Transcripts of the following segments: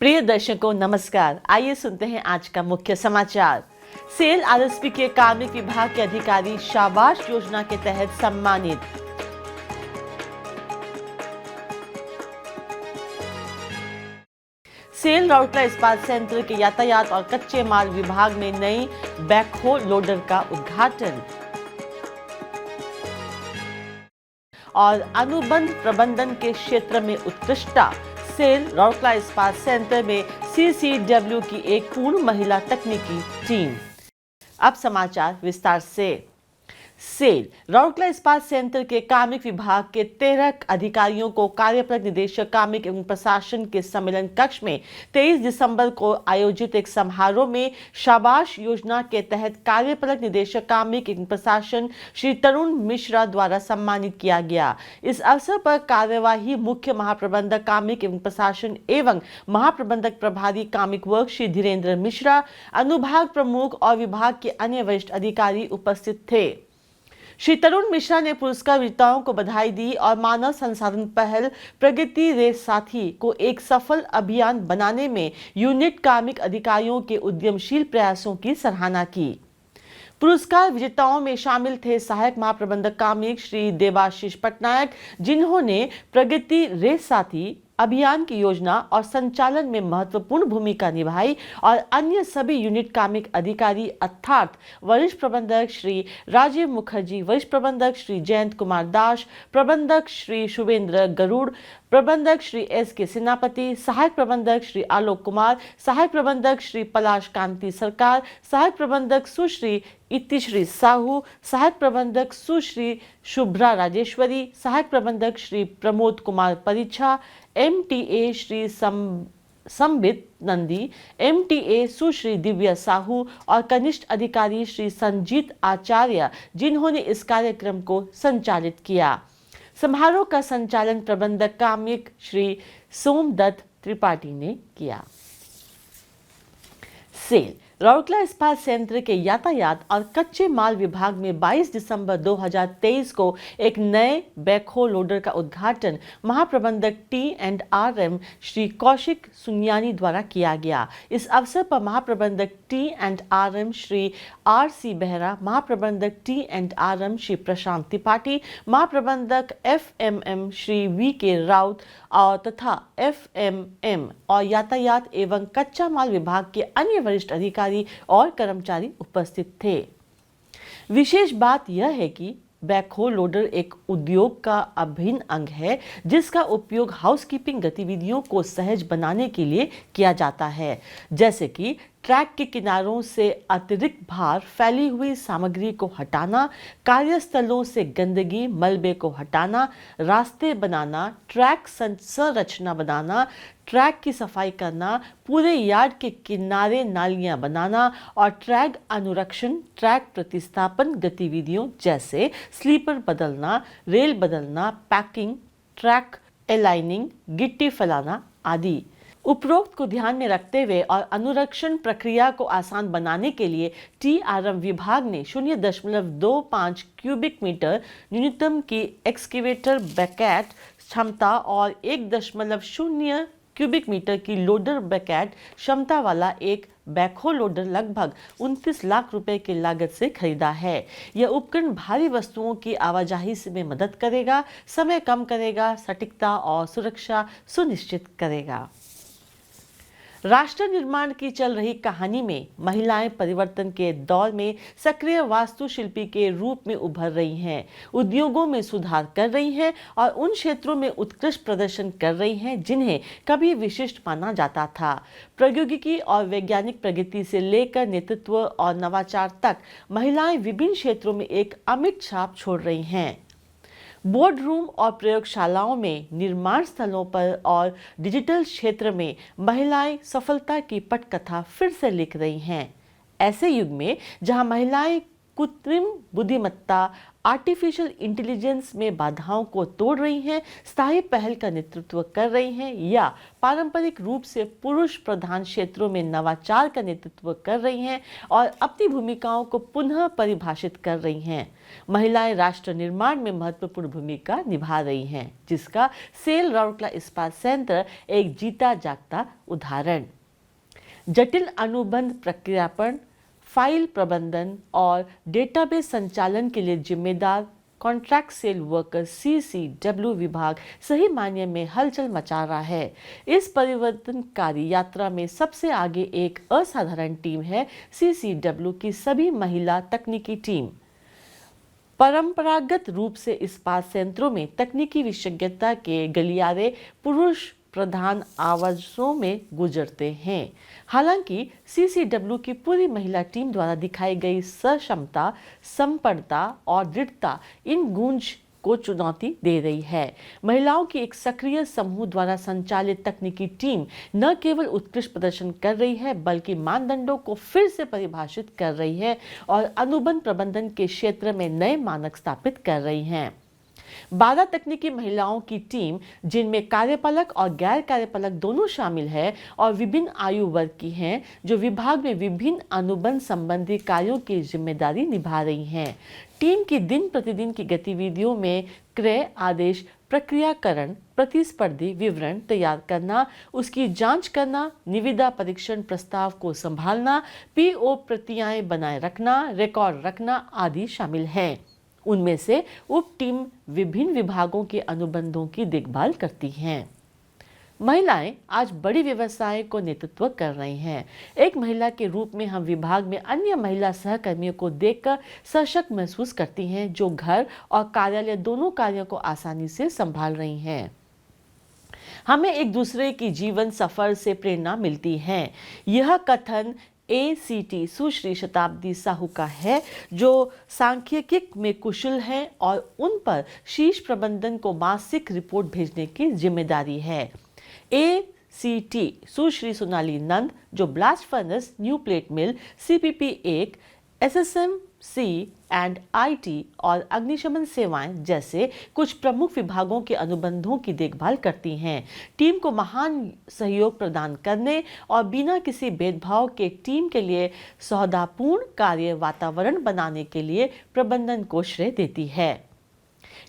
प्रिय दर्शकों नमस्कार। आइए सुनते हैं आज का मुख्य समाचार। सेल आरएसपी के कार्मिक विभाग के अधिकारी शाबाश योजना के तहत सम्मानित। सेल राउरकेला इस्पात संयंत्र के यातायात और कच्चे माल विभाग में नई बैकहो लोडर का उद्घाटन और अनुबंध प्रबंधन के क्षेत्र में उत्कृष्टता। सेल राउरकेला इस्पात संयंत्र में सीसीडब्ल्यू की एक पूर्ण महिला तकनीकी टीम। अब समाचार विस्तार से। सेल राउरकेला इस्पात संयंत्र के कार्मिक विभाग के 13 अधिकारियों को कार्यपालक निदेशक कार्मिक एवं प्रशासन के सम्मेलन कक्ष में 23 दिसंबर को आयोजित एक समारोह में शाबाश योजना के तहत कार्यपालक निदेशक कार्मिक एवं प्रशासन श्री तरुण मिश्रा द्वारा सम्मानित किया गया। इस अवसर पर कार्यवाही मुख्य महाप्रबंधक कार्मिक एवं प्रशासन एवं महाप्रबंधक प्रभारी कार्मिक वर्ग श्री धीरेन्द्र मिश्रा, अनुभाग प्रमुख और विभाग के अन्य वरिष्ठ अधिकारी उपस्थित थे। श्री तरुण मिश्रा ने पुरस्कार विजेताओं को बधाई दी और मानव संसाधन पहल प्रगति रे साथी को एक सफल अभियान बनाने में यूनिट कार्मिक अधिकारियों के उद्यमशील प्रयासों की सराहना की। पुरस्कार विजेताओं में शामिल थे सहायक महाप्रबंधक कार्मिक श्री देवाशीष पटनायक, जिन्होंने प्रगति रे साथी अभियान की योजना और संचालन में महत्वपूर्ण भूमिका निभाई, और अन्य सभी यूनिट कार्मिक अधिकारी अर्थात वरिष्ठ प्रबंधक श्री राजीव मुखर्जी, वरिष्ठ प्रबंधक श्री जयंत कुमार दास, प्रबंधक श्री शुभेंद्र गरुड़, प्रबंधक श्री एस के सेनापति, सहायक प्रबंधक श्री आलोक कुमार, सहायक प्रबंधक श्री पलाश कांति सरकार, सहायक प्रबंधक सुश्री इतिश्री साहू, सहायक प्रबंधक सुश्री शुभ्रा राजेश्वरी, सहायक प्रबंधक श्री प्रमोद कुमार परीक्षा, एमटीए श्री संबित नंदी, एमटीए सुश्री दिव्या साहू और कनिष्ठ अधिकारी श्री संजीत आचार्य, जिन्होंने इस कार्यक्रम को संचालित किया। समारोह का संचालन प्रबंधक कार्मिक श्री सोमदत्त त्रिपाठी ने किया। सेल राउरकेला इस्पात संयंत्र के यातायात और कच्चे माल विभाग में 22 दिसंबर 2023 को एक नए बैकहो लोडर का उद्घाटन महाप्रबंधक T&RM श्री कौशिक सुनियानी द्वारा किया गया। इस अवसर पर महाप्रबंधक T&RM श्री RC बेहरा, महाप्रबंधक T&RM श्री प्रशांत त्रिपाठी, महाप्रबंधक FMM श्री VK राउत और तथा FMM और यातायात एवं कच्चा माल विभाग के अन्य वरिष्ठ अधिकारी और कर्मचारी उपस्थित थे। विशेष बात यह है कि बैकहो लोडर एक उद्योग का अभिन्न अंग है, जिसका उपयोग हाउसकीपिंग गतिविधियों को सहज बनाने के लिए किया जाता है, जैसे कि ट्रैक के किनारों से अतिरिक्त भार, फैली हुई सामग्री को हटाना, कार्यस्थलों से गंदगी मलबे को हटाना, रास्ते बनाना, ट्रैक संरचना बनाना, ट्रैक की सफाई करना, पूरे यार्ड के किनारे नालियां बनाना और ट्रैक अनुरक्षण, ट्रैक प्रतिस्थापन गतिविधियों जैसे स्लीपर बदलना, रेल बदलना, पैकिंग, ट्रैक एलाइनिंग, गिट्टी फैलाना आदि। उपरोक्त को ध्यान में रखते हुए और अनुरक्षण प्रक्रिया को आसान बनाने के लिए TRM विभाग ने 0.25 क्यूबिक मीटर न्यूनतम की एक्सकेवेटर बैकेट क्षमता और 1.0 क्यूबिक मीटर की लोडर बैकेट क्षमता वाला एक बैकहो लोडर लगभग 29 लाख रुपए की लागत से खरीदा है। यह उपकरण भारी वस्तुओं की आवाजाही में मदद करेगा, समय कम करेगा, सटीकता और सुरक्षा सुनिश्चित करेगा। राष्ट्र निर्माण की चल रही कहानी में महिलाएं परिवर्तन के दौर में सक्रिय वास्तुशिल्पी के रूप में उभर रही हैं, उद्योगों में सुधार कर रही हैं और उन क्षेत्रों में उत्कृष्ट प्रदर्शन कर रही हैं जिन्हें कभी विशिष्ट माना जाता था। प्रौद्योगिकी और वैज्ञानिक प्रगति से लेकर नेतृत्व और नवाचार तक महिलाएं विभिन्न क्षेत्रों में एक अमिट छाप छोड़ रही हैं। बोर्ड रूम और प्रयोगशालाओं में, निर्माण स्थलों पर और डिजिटल क्षेत्र में महिलाएं सफलता की पटकथा फिर से लिख रही हैं। ऐसे युग में जहां महिलाएं कृत्रिम बुद्धिमत्ता, आर्टिफिशियल इंटेलिजेंस में बाधाओं को तोड़ रही हैं, स्थायी पहल का नेतृत्व कर रही हैं या पारंपरिक रूप से पुरुष प्रधान क्षेत्रों में नवाचार का नेतृत्व कर रही हैं और अपनी भूमिकाओं को पुनः परिभाषित कर रही हैं। महिलाएं राष्ट्र निर्माण में महत्वपूर्ण भूमिका निभा रही हैं, जिसका सेल राउरकेला इस्पात संयंत्र एक जीता जागता उदाहरण। जटिल अनुबंध प्रक्रियापण, फाइल प्रबंधन और डेटाबेस संचालन के लिए जिम्मेदार कॉन्ट्रैक्ट सेल वर्कर CCW विभाग सही मायने में हलचल मचा रहा है। इस परिवर्तनकारी यात्रा में सबसे आगे एक असाधारण टीम है CCW की सभी महिला तकनीकी टीम। परंपरागत रूप से इस्पात संयंत्रों में तकनीकी विशेषज्ञता के गलियारे पुरुष प्रधान आवाजों में गुजरते हैं। हालांकि CCW की पूरी महिला टीम द्वारा दिखाई गई सक्षमता, संपन्नता और दृढ़ता इन गूंज को चुनौती दे रही है। महिलाओं की एक सक्रिय समूह द्वारा संचालित तकनीकी टीम न केवल उत्कृष्ट प्रदर्शन कर रही है, बल्कि मानदंडों को फिर से परिभाषित कर रही है और अनुबंध प्रबंधन के क्षेत्र में नए मानक स्थापित कर रही है। 12 तकनीकी महिलाओं की टीम, जिनमें कार्यपालक और गैर कार्यपालक दोनों शामिल है और विभिन्न आयु वर्ग की हैं, जो विभाग में विभिन्न अनुबंध संबंधी कार्यों की जिम्मेदारी निभा रही हैं। टीम की दिन प्रतिदिन की गतिविधियों में क्रय आदेश प्रक्रियाकरण, प्रतिस्पर्धी विवरण तैयार करना, उसकी जांच करना, निविदा परीक्षण प्रस्ताव को संभालना, PO प्रतियां बनाए रखना, रिकॉर्ड रखना आदि शामिल हैं। उनमें से उप टीम विभिन्न विभागों के अनुबंधों की देखभाल करती हैं। महिलाएं आज बड़ी व्यवसाय को नेतृत्व कर रही हैं। एक महिला के रूप में हम विभाग में अन्य महिला सहकर्मियों को देखकर सशक्त महसूस करती हैं, जो घर और कार्यालय दोनों कार्यों को आसानी से संभाल रही हैं। हमें एक दूसरे की जीवन सफर से प्रेरणा मिलती है। यह कथन ACT सुश्री शताब्दी साहू का है, जो सांख्यिकी में कुशल हैं और उन पर शीर्ष प्रबंधन को मासिक रिपोर्ट भेजने की जिम्मेदारी है। ACT सुश्री सोनाली नंद, जो blast furnace, new plate mill, CPP1, SSMC and IT और अग्निशमन सेवाएं जैसे कुछ प्रमुख विभागों के अनुबंधों की देखभाल करती हैं। टीम को महान सहयोग प्रदान करने और बिना किसी भेदभाव के टीम के लिए सौहार्दपूर्ण कार्य वातावरण बनाने के लिए प्रबंधन को श्रेय देती है।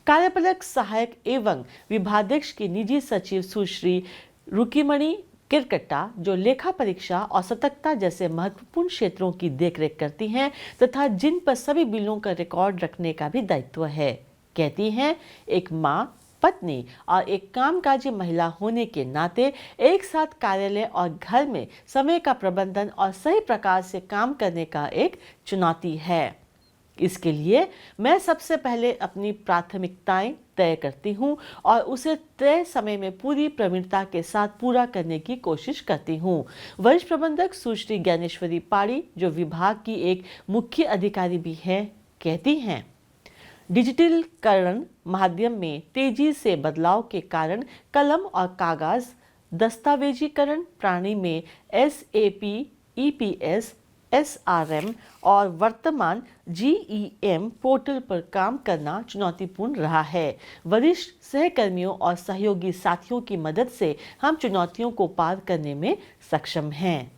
कार्यपालक सहायक एवं विभागाध्यक्ष की निजी सचिव सुश्री रुकीमणि किरकट्टा, जो लेखा परीक्षा और सतर्कता जैसे महत्वपूर्ण क्षेत्रों की देखरेख करती हैं तथा जिन पर सभी बिलों का रिकॉर्ड रखने का भी दायित्व है, कहती हैं, एक माँ, पत्नी और एक कामकाजी महिला होने के नाते एक साथ कार्यालय और घर में समय का प्रबंधन और सही प्रकार से काम करने का एक चुनौती है। इसके लिए मैं सबसे पहले अपनी प्राथमिकताएं तय करती हूं और उसे तय समय में पूरी प्रवीणता के साथ पूरा करने की कोशिश करती हूं। वरिष्ठ प्रबंधक सुश्री ज्ञानेश्वरी पाड़ी, जो विभाग की एक मुख्य अधिकारी भी है, कहती हैं, डिजिटलीकरण माध्यम में तेजी से बदलाव के कारण कलम और कागज दस्तावेजीकरण प्रणाली में SAP, EPS, SRM और वर्तमान GEM पोर्टल पर काम करना चुनौतीपूर्ण रहा है। वरिष्ठ सहकर्मियों और सहयोगी साथियों की मदद से हम चुनौतियों को पार करने में सक्षम हैं।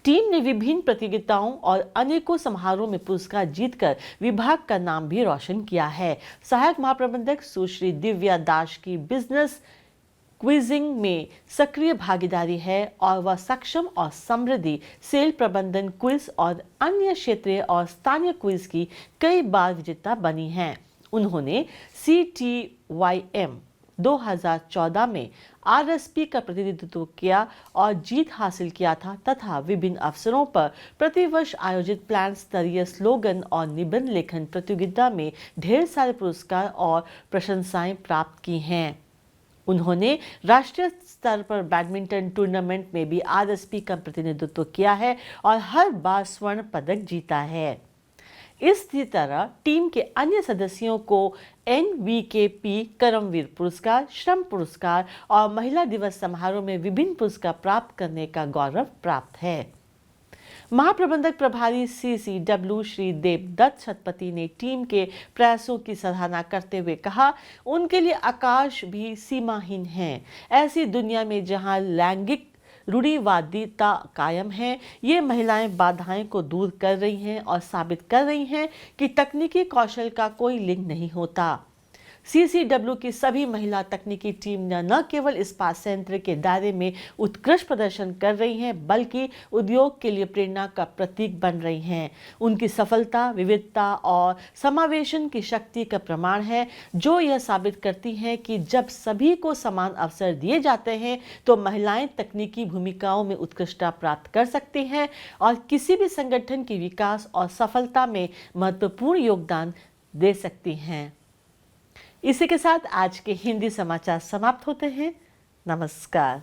टीम ने विभिन्न प्रतियोगिताओं और अनेकों समारोह में पुरस्कार जीतकर विभाग का नाम भी रोशन किया है। सहायक महाप्रबंधक सुश्री दिव्या दास की बिजनेस क्विजिंग में सक्रिय भागीदारी है और वह सक्षम और समृद्धि सेल प्रबंधन क्विज और अन्य क्षेत्रीय और स्थानीय क्विज की कई बार विजेता बनी हैं। उन्होंने CTYM 2014 में RSP का प्रतिनिधित्व किया और जीत हासिल किया था तथा विभिन्न अवसरों पर प्रतिवर्ष आयोजित प्लान स्तरीय स्लोगन और निबंध लेखन प्रतियोगिता में ढेर सारे पुरस्कार और प्रशंसाएं प्राप्त की हैं। उन्होंने राष्ट्रीय स्तर पर बैडमिंटन टूर्नामेंट में भी RSP का प्रतिनिधित्व किया है और हर बार स्वर्ण पदक जीता है। इसी तरह टीम के अन्य सदस्यों को NVKP कर्मवीर पुरस्कार, श्रम पुरस्कार और महिला दिवस समारोह में विभिन्न पुरस्कार प्राप्त करने का गौरव प्राप्त है। महाप्रबंधक प्रभारी CCW श्री देवदत्त शतपथी ने टीम के प्रयासों की सराहना करते हुए कहा, उनके लिए आकाश भी सीमाहीन है। ऐसी दुनिया में जहां लैंगिक रूढ़िवादिता कायम है, ये महिलाएं बाधाएं को दूर कर रही हैं और साबित कर रही हैं कि तकनीकी कौशल का कोई लिंग नहीं होता। CCW की सभी महिला तकनीकी टीम न केवल इस्पात संयंत्र के दायरे में उत्कृष्ट प्रदर्शन कर रही हैं, बल्कि उद्योग के लिए प्रेरणा का प्रतीक बन रही हैं। उनकी सफलता विविधता और समावेशन की शक्ति का प्रमाण है, जो यह साबित करती है कि जब सभी को समान अवसर दिए जाते हैं तो महिलाएं तकनीकी भूमिकाओं में उत्कृष्टता प्राप्त कर सकती हैं और किसी भी संगठन की विकास और सफलता में महत्वपूर्ण योगदान दे सकती हैं। इसी के साथ आज के हिंदी समाचार समाप्त होते हैं। नमस्कार।